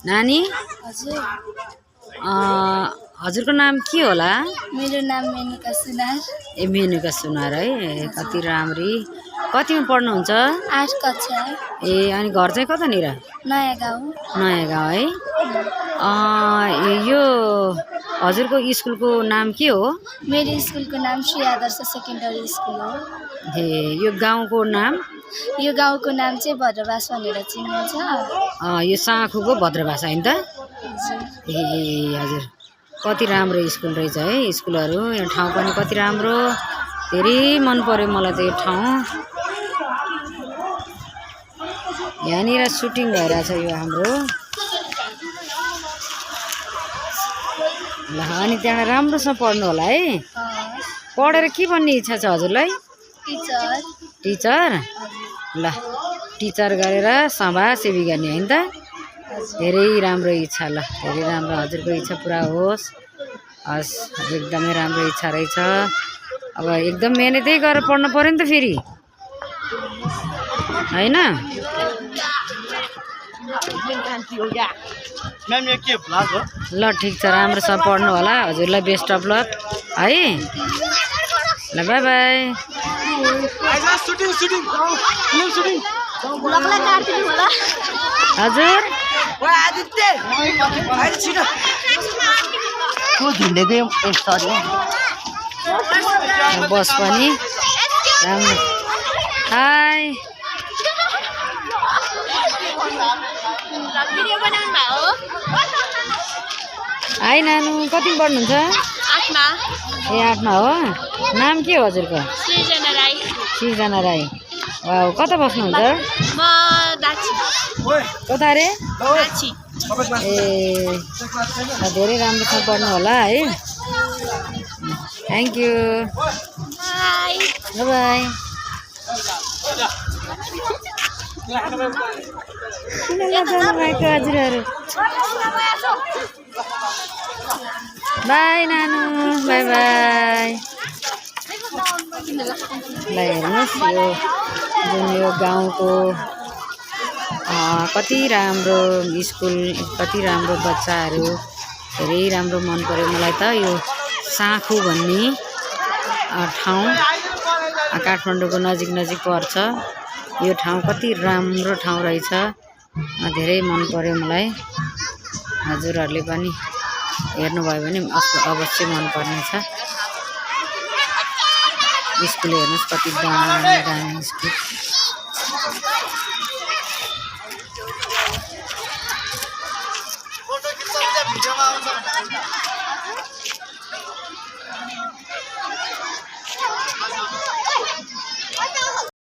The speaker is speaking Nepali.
नानी हजुर हजुरको नाम के होला? मेरो नाम मेनुका सुनार। ए मेनुका सुनार है। कति राम्री। कतिमा पढ्नुहुन्छ? 8 कक्षा। ए अनि घर चाहिँ कतानिर? नयाँ गाउँ। नयाँ गाउँ है। यो हजुरको स्कुलको नाम के हो? मेरो स्कुलको नाम श्री आदर्श सेकेन्डरी स्कुल हो। ए यो गाउँको नाम? यो गाउँको नाम चाहिँ भद्रवास भनेर चिनिन्छ। यो साँखुको भद्रवास होइन त? हजुर। ए हजुर। कति राम्रो स्कुल रहेछ है स्कुलहरू। यो ठाउँ पनि कति राम्रो। धेरै मन पर्यो मलाई त यो ठाउँ। यहाँनिर सुटिङ भइरहेछ यो हाम्रो। ल अनि त्यहाँ राम्रोसँग पढ्नु होला है। पढेर के बन्ने इच्छा छ हजुरलाई? टिचर। टिचर? ल टिचर गरेर समाजसेवी गर्ने होइन त? धेरै राम्रो इच्छा। ल धेरै राम्रो। हजुरको इच्छा पुरा होस्। हस् एकदमै राम्रो इच्छा रहेछ। अब एकदम मेहनतै गरेर पढ्नु पऱ्यो नि त फेरि होइन? ल ठिक छ। राम्रोसँग पढ्नु होला। हजुरलाई बेस्ट अफ लक है। ल बाई बाई। हजुर बस पनि राम्रो। हाई हाई नानु कति पढ्नुहुन्छ? 8मा। ए 8मा हो। नाम के हो हजुरको? सृजना राई। सृजना राई। वाउ कता बस्नुहुन्छ? म दाची। कता अरे? दाची। ए धेरै राम्रोसँग पढ्नु होला है। Thank you. बाई। बाई। हजुरहरू बाई नानु बाई बाई। ल हेर्नुहोस् यो जुन यो गाउँको कति राम्रो स्कुल, कति राम्रो बच्चाहरू। धेरै राम्रो मन पर्यो मलाई त यो साँखु भन्ने ठाउँ काठमाडौँको नजिक नजिक पर्छ। यो ठाउँ कति राम्रो ठाउँ रहेछ। धेरै मन पर्यो मलाई। हजुरहरूले पनि हेर्नुभयो भने अवश्य मन पर्नेछ। स्कुल हेर्नुहोस् कति दामी दामी स्कुल।